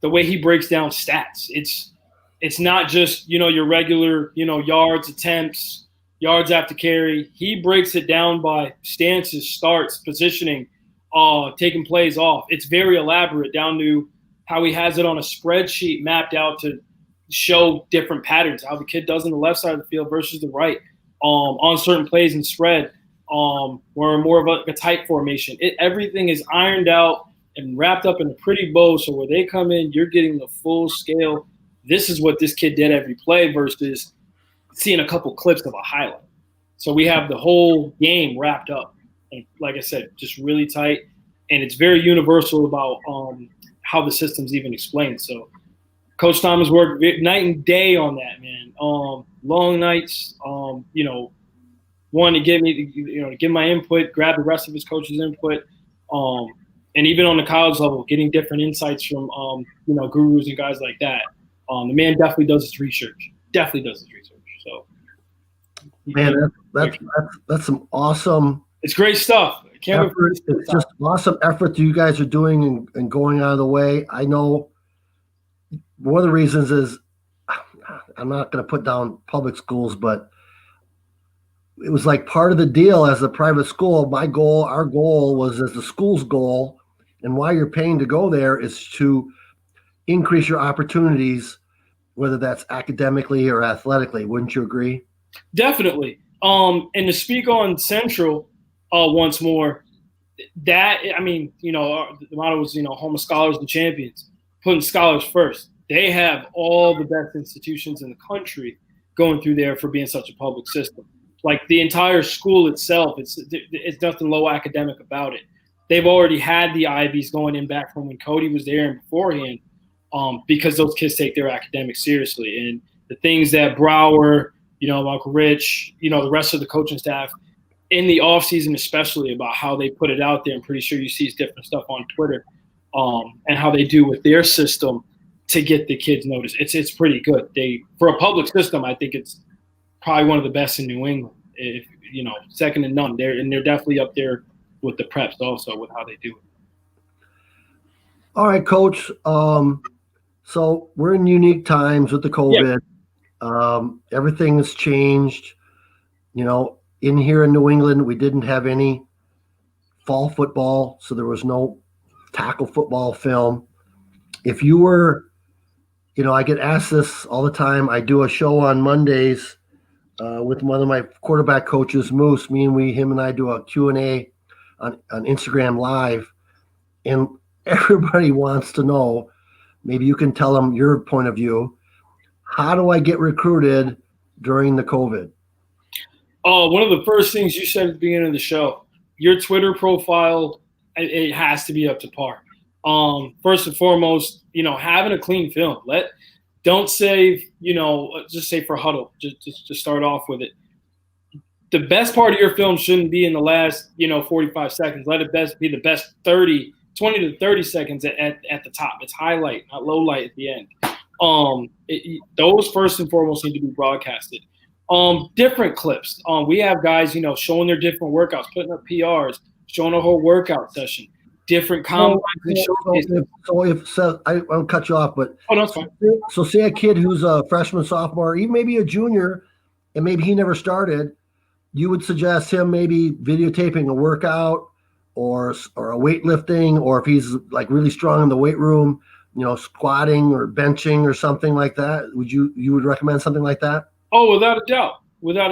way he breaks down stats. It's not just, your regular, yards, attempts, yards after carry. He breaks it down by stances, starts, positioning, taking plays off. It's very elaborate down to how he has it on a spreadsheet mapped out to show different patterns, how the kid does on the left side of the field versus the right, on certain plays and spread, or more of a tight formation. Everything is ironed out and wrapped up in a pretty bow. So where they come in, you're getting the full scale. This is what this kid did every play versus seeing a couple clips of a highlight. So we have the whole game wrapped up. And like I said, just really tight. And it's very universal about how the system's even explained. So Coach Thomas worked night and day on that, man. Long nights, one to give me, to give my input, grab the rest of his coach's input. And even on the college level, getting different insights from, gurus and guys like that. The man definitely does his research. So, man, that's some awesome. It's great stuff. It's just awesome effort that you guys are doing and going out of the way. I know one of the reasons is I'm not going to put down public schools, but it was like part of the deal as a private school. Our goal was as the school's goal, and why you're paying to go there is to increase your opportunities, whether that's academically or athletically. Wouldn't you agree? Definitely. And to speak on Central once more, the motto was, home of scholars and champions, putting scholars first. They have all the best institutions in the country going through there for being such a public system. Like the entire school itself, it's nothing low academic about it. They've already had the Ivies going in back from when Cody was there and beforehand, because those kids take their academics seriously. And the things that Brower, Uncle Rich, the rest of the coaching staff in the offseason, especially about how they put it out there. I'm pretty sure you see different stuff on Twitter, and how they do with their system to get the kids noticed. It's pretty good. For a public system, I think it's probably one of the best in New England. If second to none. They're definitely up there with the preps also with how they do it. All right, Coach. So we're in unique times with the COVID. Yeah. Everything has changed. In here in New England, we didn't have any fall football, so there was no tackle football film. If you were, I get asked this all the time. I do a show on Mondays with one of my quarterback coaches, Moose. Him and I do a Q&A on Instagram Live, and everybody wants to know, maybe you can tell them your point of view. How do I get recruited during the COVID? One of the first things you said at the beginning of the show, your Twitter profile, it has to be up to par. First and foremost, having a clean film. Don't save, just say for huddle, just to start off with it. The best part of your film shouldn't be in the last, 45 seconds. Let it be the best 20 to 30 seconds at the top. It's highlight, not low light at the end. Those first and foremost need to be broadcasted. Different clips. We have guys, showing their different workouts, putting up PRs, showing a whole workout session, different combines. So I won't cut you off, but no, it's fine. So say a kid who's a freshman, sophomore, even maybe a junior, and maybe he never started, you would suggest him maybe videotaping a workout or a weightlifting, or if he's like really strong in the weight room, squatting or benching or something like that. You would recommend something like that? Oh, without a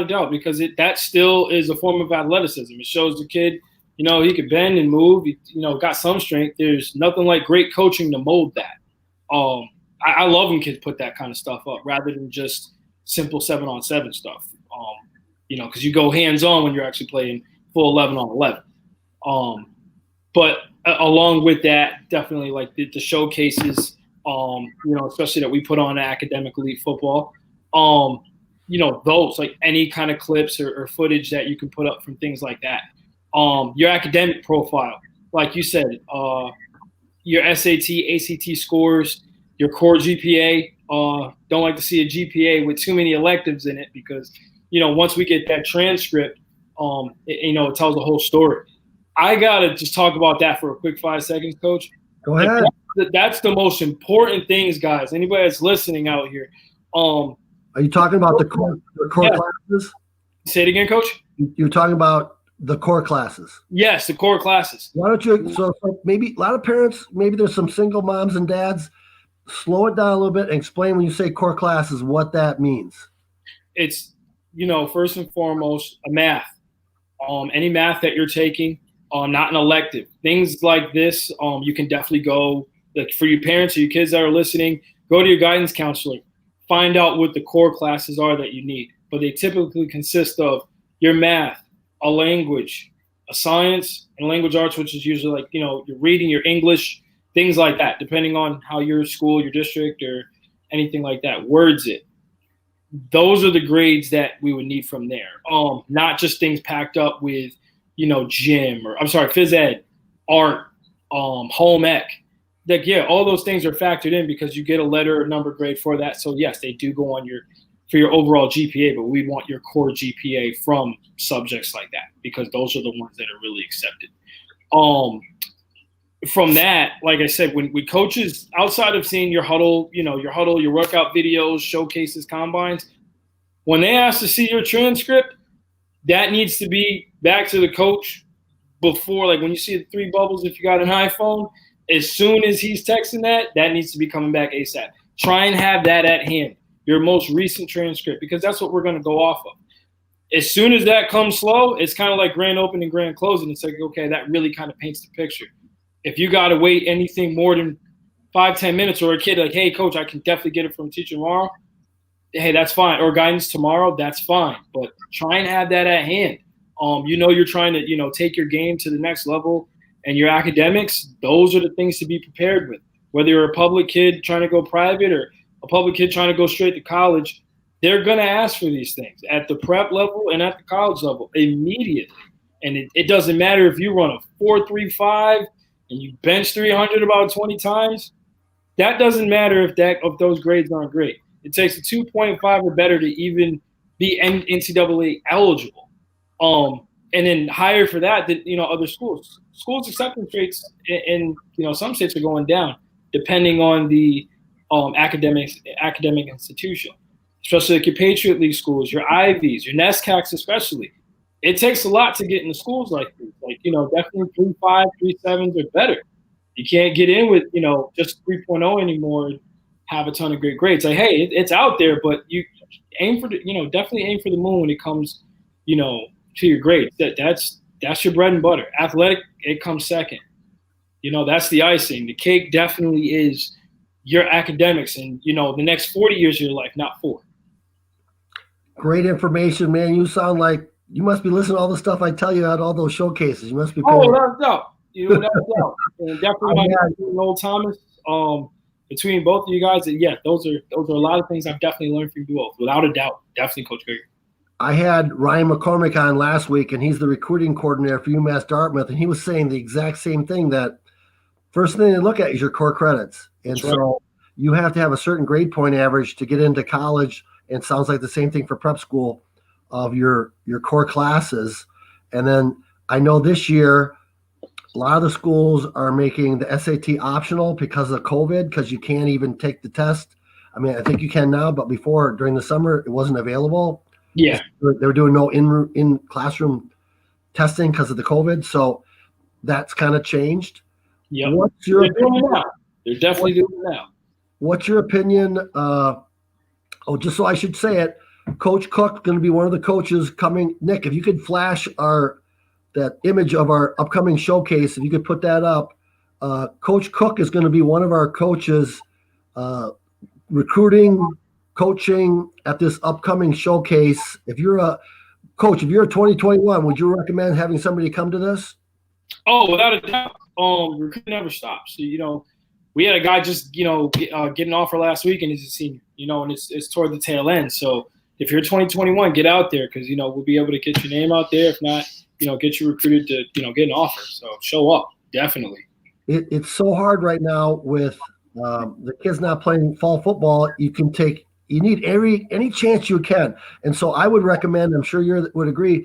doubt, because that still is a form of athleticism. It shows the kid, he could bend and move, got some strength. There's nothing like great coaching to mold that. I love when kids put that kind of stuff up rather than just simple 7-on-7 stuff. Because you go hands-on when you're actually playing full 11-on-11. But along with that, definitely like the showcases, especially that we put on academic elite football. Those, like any kind of clips or footage that you can put up from things like that. Your academic profile, like you said, your SAT, ACT scores, your core GPA. Don't like to see a GPA with too many electives in it because, once we get that transcript, it tells the whole story. I got to just talk about that for a quick 5 seconds, Coach. Go ahead. That's the most important things, guys. Anybody that's listening out here. Are you talking about the core classes? Say it again, Coach. You're talking about the core classes. Yes, the core classes. Why don't you? So maybe a lot of parents, maybe there's some single moms and dads. Slow it down a little bit and explain when you say core classes what that means. It's first and foremost a math. Any math that you're taking, not an elective. Things like this, you can definitely go. Like for your parents or your kids that are listening, go to your guidance counselor. Find out what the core classes are that you need. But they typically consist of your math, a language, a science, and language arts, which is usually like, your reading, your English, things like that, depending on how your school, your district, or anything like that words it. Those are the grades that we would need from there. Not just things packed up with, gym phys ed, art, home ec. Like, yeah, all those things are factored in because you get a letter or number grade for that. So yes, they do go on for your overall GPA, but we want your core GPA from subjects like that because those are the ones that are really accepted. From that, like I said, when coaches, outside of seeing your huddle, your workout videos, showcases, combines, when they ask to see your transcript, that needs to be back to the coach before, like when you see the 3 bubbles, if you got an iPhone, as soon as he's texting that needs to be coming back ASAP. Try and have that at hand, your most recent transcript, because that's what we're going to go off of. As soon as that comes slow, it's kind of like grand opening, grand closing. It's like, okay, that really kind of paints the picture. If you got to wait anything more than 5-10 minutes, or a kid like, hey, coach, I can definitely get it from teacher tomorrow. Hey, that's fine. Or guidance tomorrow, that's fine. But try and have that at hand. You're trying to, take your game to the next level, and your academics, those are the things to be prepared with. Whether you're a public kid trying to go private or a public kid trying to go straight to college, they're going to ask for these things at the prep level and at the college level immediately. And it doesn't matter if you run a 4.35 and you bench 300 about 20 times. That doesn't matter if those grades aren't great. It takes a 2.5 or better to even be NCAA eligible. And then higher for that than, other schools. Schools' acceptance rates in some states are going down depending on the academic institution, especially like your Patriot League schools, your Ivies, your NESCACs especially. It takes a lot to get into schools like this. Like, definitely 3.5, 3.7s or better. You can't get in with, just 3.0 anymore and have a ton of great grades. Like, hey, it's out there, but you aim for definitely aim for the moon when it comes, to your grades. That's your bread and butter. Athletic, it comes second. That's the icing. The cake definitely is your academics and, the next 40 years of your life, not 4. Great information, man. You sound like You must be listening to all the stuff I tell you at all those showcases. You must be Oh, paying. without a doubt. Without a doubt. And definitely my guy, Noel Thomas. Between both of you guys, and yeah, those are a lot of things I've definitely learned from you both. Without a doubt, definitely Coach Gregory. I had Ryan McCormick on last week, and he's the recruiting coordinator for UMass Dartmouth, and he was saying the exact same thing, that first thing they look at is your core credits. And That's right. so you have to have a certain grade point average to get into college, and it sounds like the same thing for prep school, of your core classes. And then I know this year a lot of the schools are making the SAT optional because of COVID, because you can't even take the test. I mean, I think you can now, but before, during the summer, it wasn't available. Yeah. They were doing no in classroom testing because of the COVID. So that's kind of changed. Yep. What's your They're doing it now. They're definitely doing it now. What's your opinion? Just so I should say it, Coach Cook going to be one of the coaches coming. Nick, if you could flash that image of our upcoming showcase, if you could put that up, Coach Cook is going to be one of our coaches recruiting, coaching at this upcoming showcase. If you're a coach, if you're a 2021, would you recommend having somebody come to this? Oh, without a doubt. Recruiting never stops. We had a guy just, get an offer last week, and he's a senior, and it's toward the tail end. So if you're 2021, get out there, because, we'll be able to get your name out there. If not, get you recruited to, get an offer. So show up, definitely. It's so hard right now with the kids not playing fall football. You need any chance you can. And so I would recommend, I'm sure you would agree,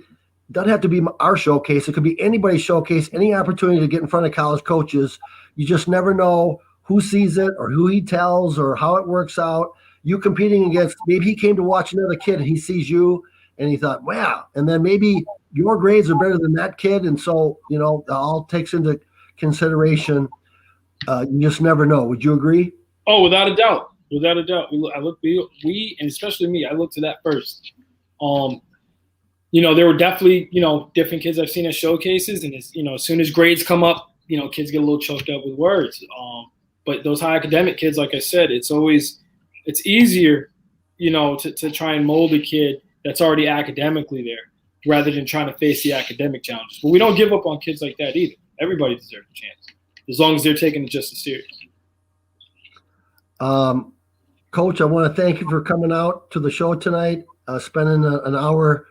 it doesn't have to be our showcase. It could be anybody's showcase, any opportunity to get in front of college coaches. You just never know who sees it or who he tells or how it works out. You competing against, maybe he came to watch another kid and he sees you and he thought, wow. And then maybe your grades are better than that kid. And so, all takes into consideration. You just never know. Would you agree? Oh, without a doubt. Without a doubt. We, and especially me, I look to that first. There were definitely, different kids I've seen at showcases, and as soon as grades come up, kids get a little choked up with words. But those high academic kids, like I said, it's easier, to try and mold a kid that's already academically there, rather than trying to face the academic challenges. But we don't give up on kids like that either. Everybody deserves a chance, as long as they're taking it just as serious. Coach, I want to thank you for coming out to the show tonight, spending an hour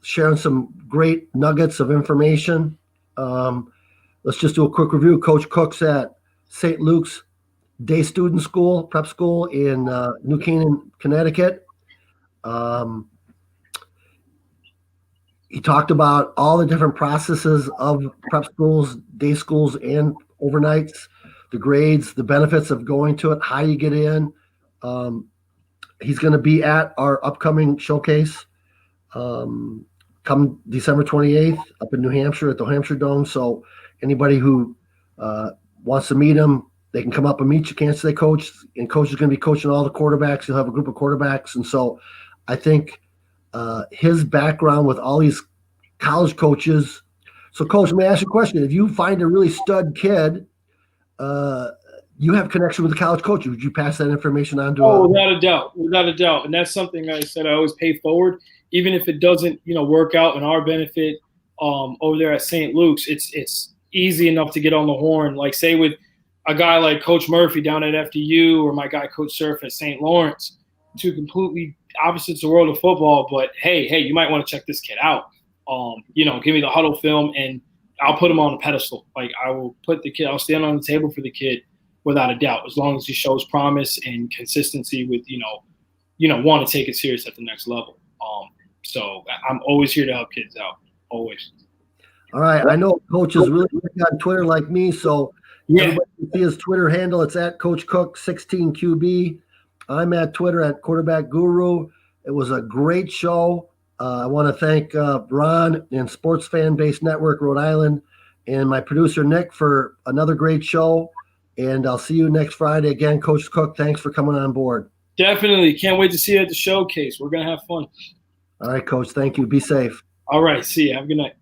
sharing some great nuggets of information. Let's just do a quick review. Coach Cook's at St. Luke's Day Student School, Prep School in New Canaan, Connecticut. He talked about all the different processes of prep schools, day schools, and overnights, the grades, the benefits of going to it, how you get in. He's going to be at our upcoming showcase come December 28th up in New Hampshire at the Hampshire Dome. So anybody who wants to meet him, they can come up and meet you, Kansas State coach. And coach is going to be coaching all the quarterbacks. He'll have a group of quarterbacks. And so I think his background with all these college coaches. So, Coach, let me ask you a question. If you find a really stud kid, you have connection with the college coach. Would you pass that information on to him? Without a doubt. Without a doubt. And that's something I said I always pay forward. Even if it doesn't, work out in our benefit over there at St. Luke's, it's easy enough to get on the horn. Like, say, with a guy like Coach Murphy down at FDU or my guy Coach Surf at St. Lawrence, two completely opposites of the world of football. But, hey, you might want to check this kid out. Give me the huddle film, and I'll put him on a pedestal. Like, I will put the kid – I'll stand on the table for the kid without a doubt, as long as he shows promise and consistency with, want to take it serious at the next level. So I'm always here to help kids out, always. All right. I know Coach is really big on Twitter like me, so everybody can see his Twitter handle. It's at Coach Cook 16QB. I'm at Twitter at Quarterback Guru. It was a great show. I want to thank Ron and Sports Fan Base Network, Rhode Island, and my producer, Nick, for another great show. And I'll see you next Friday. Again, Coach Cook, thanks for coming on board. Definitely. Can't wait to see you at the showcase. We're going to have fun. All right, Coach. Thank you. Be safe. All right. See you. Have a good night.